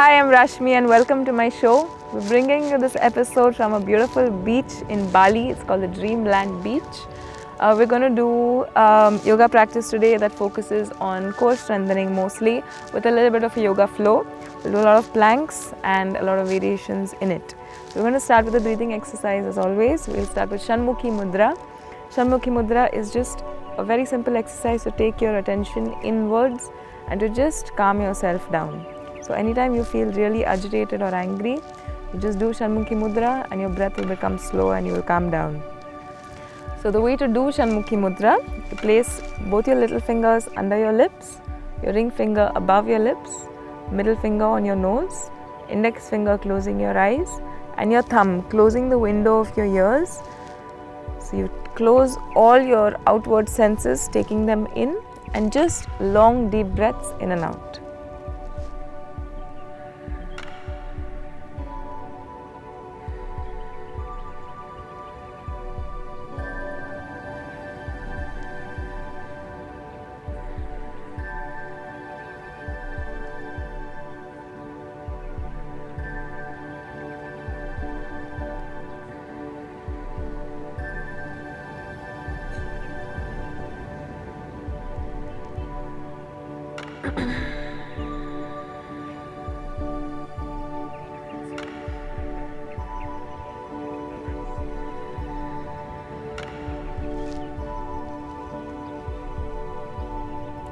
Hi, I'm Rashmi and welcome to my show. We're bringing you this episode from a beautiful beach in Bali. It's called the Dreamland Beach. We're going to do yoga practice today that focuses on core strengthening mostly with a little bit of a yoga flow. We'll do a lot of planks and a lot of variations in it. We're going to start with the breathing exercise as always. We'll start with Shanmukhi Mudra. Shanmukhi Mudra is just a very simple exercise to take your attention inwards and to just calm yourself down. So anytime you feel really agitated or angry, you just do Shanmukhi Mudra and your breath will become slow and you will calm down. So the way to do Shanmukhi Mudra, you place both your little fingers under your lips, your ring finger above your lips, middle finger on your nose, index finger closing your eyes and your thumb closing the window of your ears. So you close all your outward senses, taking them in, and just long deep breaths in and out.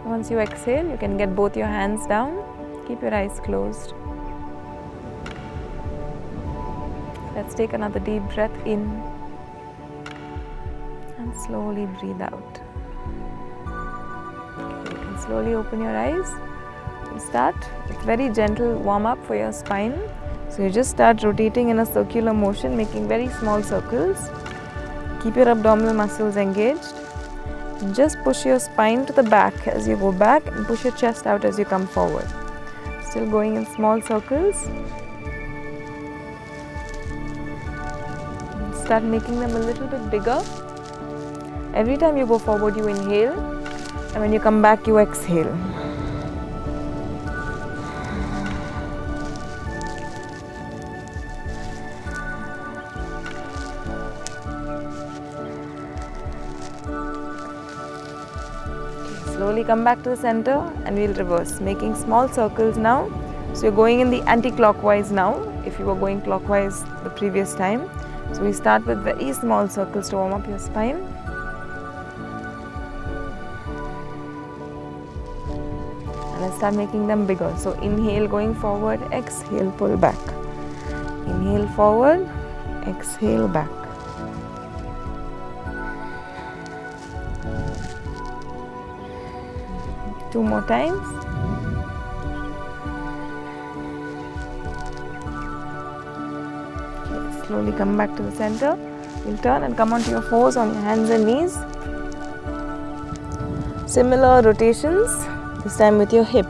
Once you exhale, you can get both your hands down. Keep your eyes closed. Let's take another deep breath in and slowly breathe out. Okay, you can slowly open your eyes. You start with very gentle warm up for your spine. So you just start rotating in a circular motion, making very small circles. Keep your abdominal muscles engaged. Just push your spine to the back as you go back and push your chest out as you come forward. Still going in small circles. Start making them a little bit bigger. Every time you go forward, you inhale, and when you come back, you exhale. Slowly come back to the center and we'll reverse, making small circles now. So you're going in the anti-clockwise now, if you were going clockwise the previous time. So we start with very small circles to warm up your spine. And let's start making them bigger. So inhale going forward, exhale, pull back. Inhale forward, exhale back. Two more times. Okay, slowly come back to the center. You'll turn and come onto your fours on your hands and knees. Similar rotations, this time with your hip.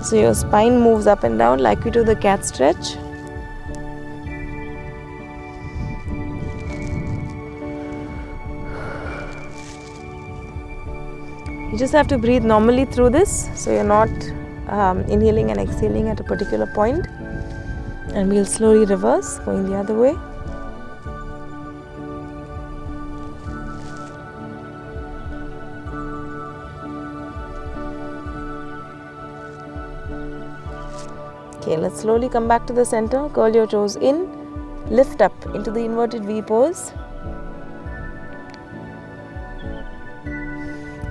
So your spine moves up and down like we do the cat stretch. You just have to breathe normally through this, so you're not inhaling and exhaling at a particular point. And we'll slowly reverse, going the other way. Okay, let's slowly come back to the center, curl your toes in, lift up into the inverted V pose.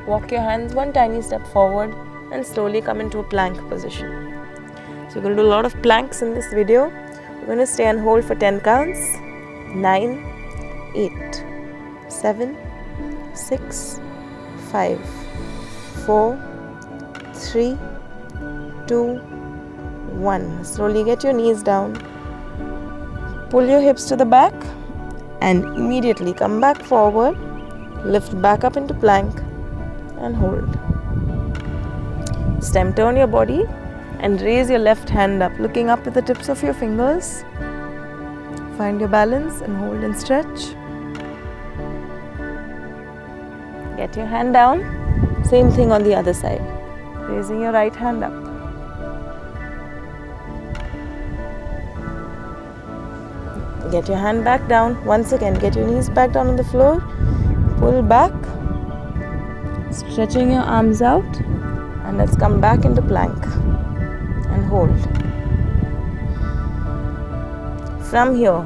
Walk your hands one tiny step forward and slowly come into a plank position. So we're going to do a lot of planks in this video. We're going to stay and hold for 10 counts. 9, 8, 7, 6, 5, 4, 3, 2, 1. Slowly get your knees down. Pull your hips to the back and immediately come back forward. Lift back up into plank. And hold. Stem turn your body and raise your left hand up, looking up with the tips of your fingers. Find your balance and hold and stretch. Get your hand down. Same thing on the other side. Raising your right hand up. Get your hand back down. Once again, get your knees back down on the floor. Pull back. Stretching your arms out. And let's come back into plank. And hold. From here,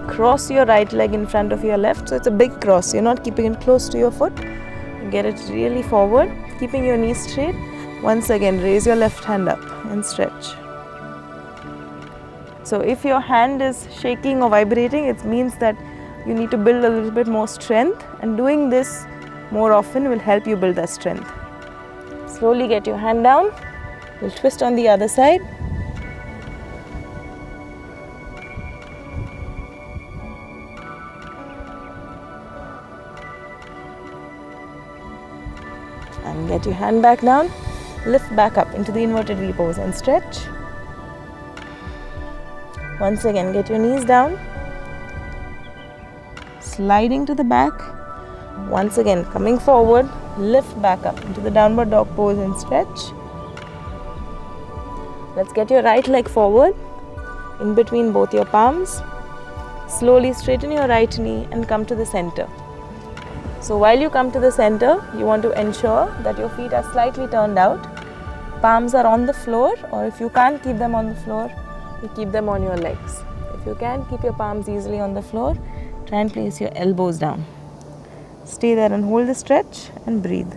cross your right leg in front of your left. So it's a big cross. You're not keeping it close to your foot. Get it really forward. Keeping your knees straight. Once again, raise your left hand up and stretch. So if your hand is shaking or vibrating, it means that you need to build a little bit more strength, and doing this more often will help you build that strength. Slowly get your hand down. We'll twist on the other side. And get your hand back down. Lift back up into the inverted V pose and stretch. Once again, get your knees down. Sliding to the back. Once again, coming forward. Lift back up into the downward dog pose and stretch. Let's get your right leg forward in between both your palms. Slowly straighten your right knee and come to the center. So while you come to the center, you want to ensure that your feet are slightly turned out. Palms are on the floor, or if you can't keep them on the floor, you keep them on your legs. If you can keep your palms easily on the floor, try and place your elbows down. Stay there and hold the stretch and breathe.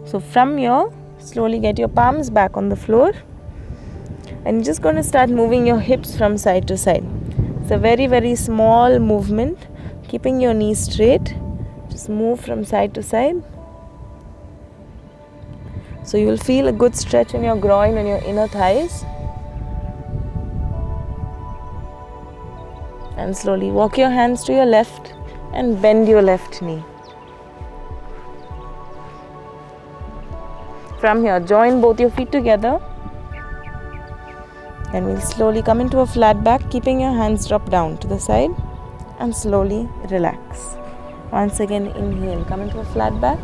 So from here, slowly get your palms back on the floor, and you're just going to start moving your hips from side to side. It's a very, very small movement, keeping your knees straight. Just move from side to side. So you will feel a good stretch in your groin and your inner thighs. And slowly walk your hands to your left and bend your left knee. From here, join both your feet together. And we'll slowly come into a flat back, keeping your hands drop down to the side, and slowly relax. Once again, inhale, come into a flat back.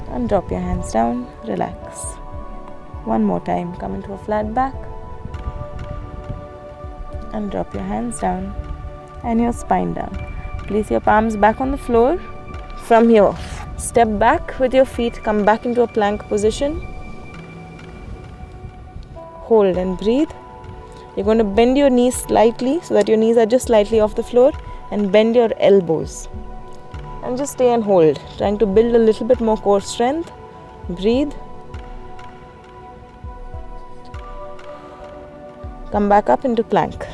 And drop your hands down, relax. One more time, come into a flat back. And drop your hands down and your spine down. Place your palms back on the floor. From here, step back with your feet, come back into a plank position. Hold and breathe. You're going to bend your knees slightly so that your knees are just slightly off the floor, and bend your elbows. And just stay and hold, trying to build a little bit more core strength. Breathe. Come back up into plank.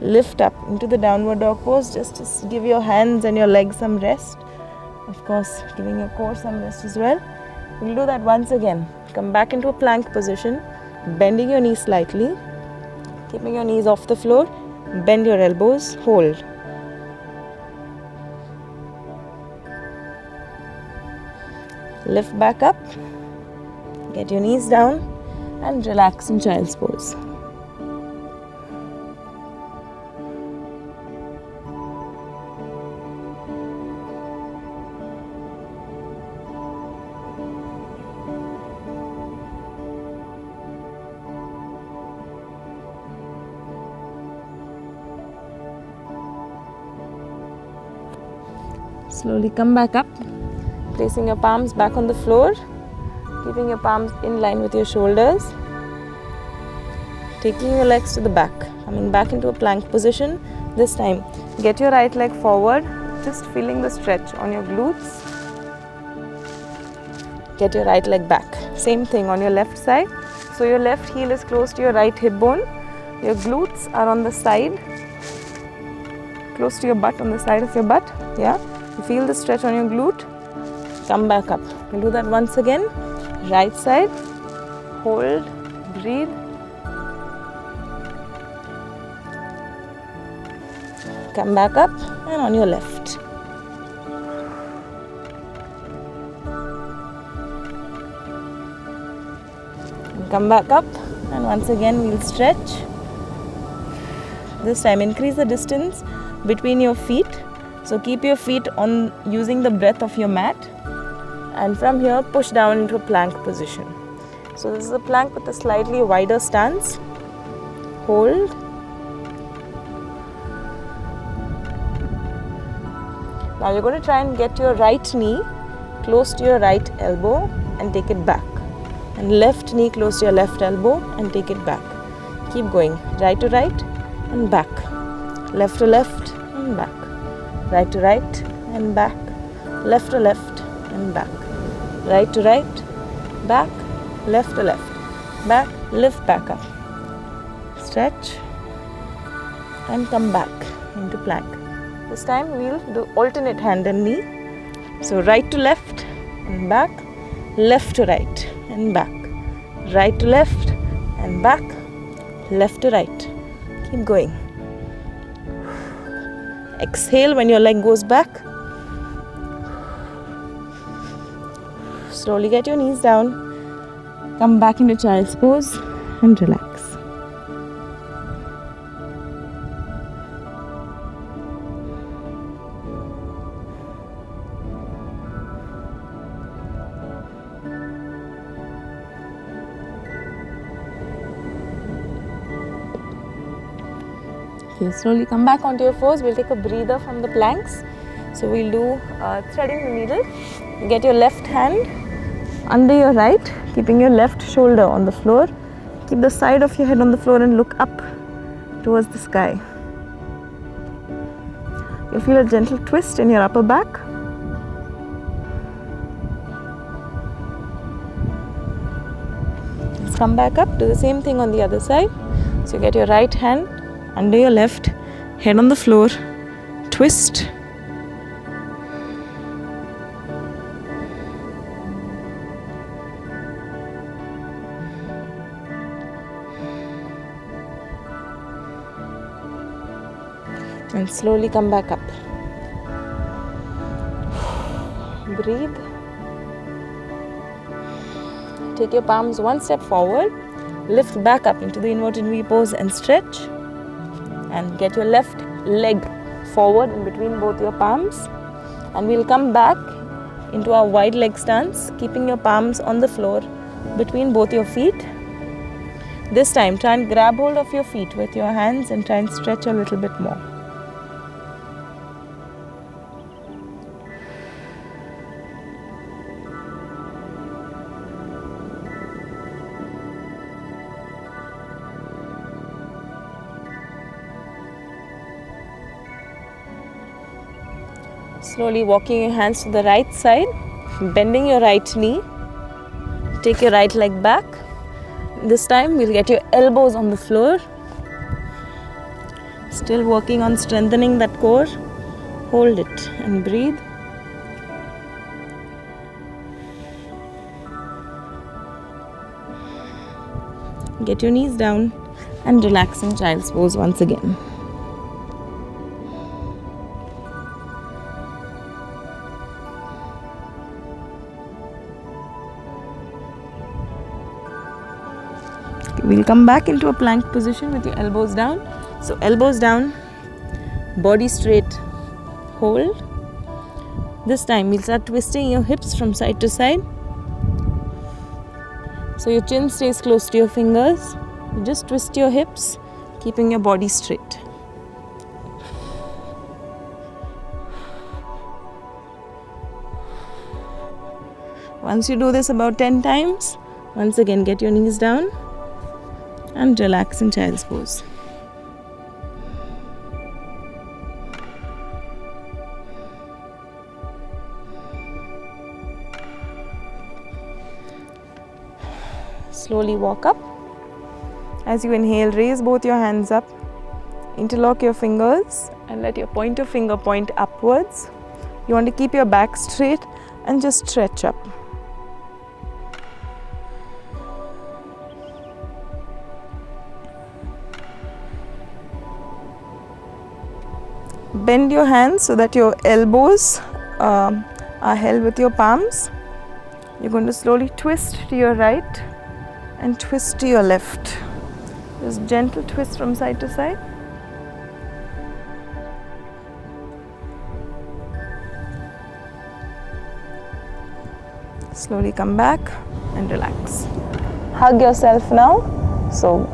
Lift up into the downward dog pose, just to give your hands and your legs some rest. Of course, giving your core some rest as well. We'll do that once again. Come back into a plank position, bending your knees slightly, keeping your knees off the floor. Bend your elbows, hold. Lift back up, get your knees down and relax in child's pose. Slowly come back up, placing your palms back on the floor, keeping your palms in line with your shoulders. Taking your legs to the back, coming back into a plank position. This time, get your right leg forward, just feeling the stretch on your glutes. Get your right leg back. Same thing on your left side. So your left heel is close to your right hip bone. Your glutes are on the side, close to your butt, on the side of your butt. Yeah, you feel the stretch on your glute. Come back up. We'll do that once again. Right side, hold, breathe. Come back up and on your left. Come back up and once again we'll stretch. This time increase the distance between your feet So keep your feet on using the breadth of your mat, and from here push down into a plank position. So this is a plank with a slightly wider stance. Hold. Now you're going to try and get your right knee close to your right elbow and take it back, and left knee close to your left elbow and take it back. Keep going, right to right and back, left to left and back, right to right and back, left to left and back, right to right, back, left to left, back, lift back up, stretch and come back into plank. This time we'll do alternate hand and knee. So right to left and back, left to right and back, right to left and back, left to right. Keep going. Exhale when your leg goes back. Slowly get your knees down. Come back into child's pose and relax. Okay, slowly come back onto your fours. We'll take a breather from the planks. So we'll do threading the needle. Get your left hand under your right, keeping your left shoulder on the floor. Keep the side of your head on the floor and look up towards the sky. You'll feel a gentle twist in your upper back. Let's come back up. Do the same thing on the other side. So you get your right hand under your left, head on the floor, twist. And slowly come back up. Breathe. Take your palms one step forward. Lift back up into the inverted V pose and stretch. And get your left leg forward in between both your palms. And we'll come back into our wide leg stance, keeping your palms on the floor between both your feet. This time, try and grab hold of your feet with your hands and try and stretch a little bit more. Slowly walking your hands to the right side, bending your right knee. Take your right leg back. This time we'll get your elbows on the floor. Still working on strengthening that core. Hold it and breathe. Get your knees down and relax in child's pose once again. We'll come back into a plank position with your elbows down. So elbows down, body straight, hold. This time we'll start twisting your hips from side to side. So your chin stays close to your fingers. You just twist your hips, keeping your body straight. Once you do this about 10 times, once again get your knees down and relax in child's pose. Slowly walk up. As you inhale, raise both your hands up, interlock your fingers and let your pointer finger point upwards. You want to keep your back straight and just stretch up. Bend your hands so that your elbows are held with your palms. You're going to slowly twist to your right and twist to your left. Just gentle twist from side to side. Slowly come back and relax. Hug yourself now. So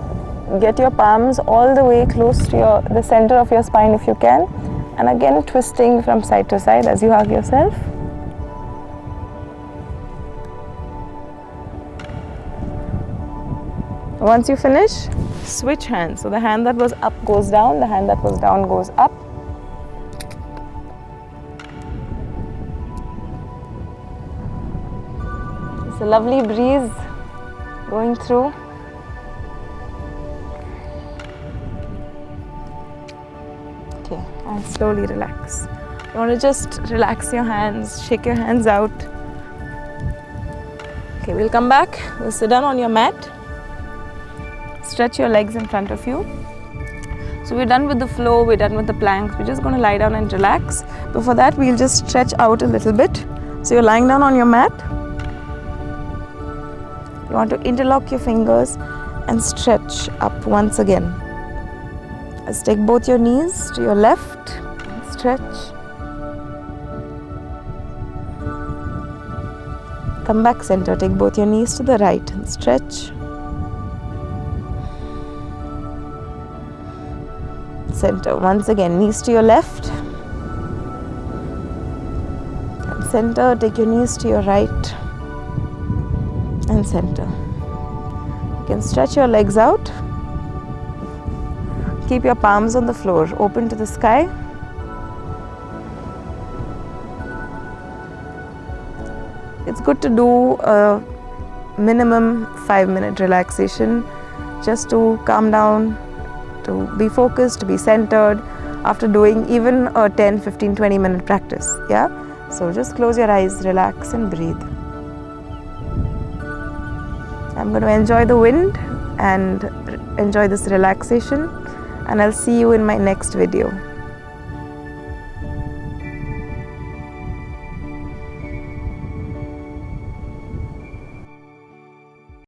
get your palms all the way close to the center of your spine if you can. And again twisting from side to side as you hug yourself. Once you finish, switch hands. So the hand that was up goes down, the hand that was down goes up. It's a lovely breeze going through. Okay, and slowly relax. You want to just relax your hands, shake your hands out. Okay, we'll come back. We'll sit down on your mat. Stretch your legs in front of you. So we're done with the flow, we're done with the planks. We're just going to lie down and relax. Before that, we'll just stretch out a little bit. So you're lying down on your mat. You want to interlock your fingers and stretch up once again. Let's take both your knees to your left and stretch. Come back center, take both your knees to the right and stretch. Center, once again, knees to your left. And center, take your knees to your right. And center. You can stretch your legs out. Keep your palms on the floor, open to the sky. It's good to do a minimum 5-minute relaxation just to calm down, to be focused, to be centered after doing even a 10, 15, 20 minute practice. Yeah? So just close your eyes, relax and breathe. I'm going to enjoy the wind and enjoy this relaxation, and I'll see you in my next video.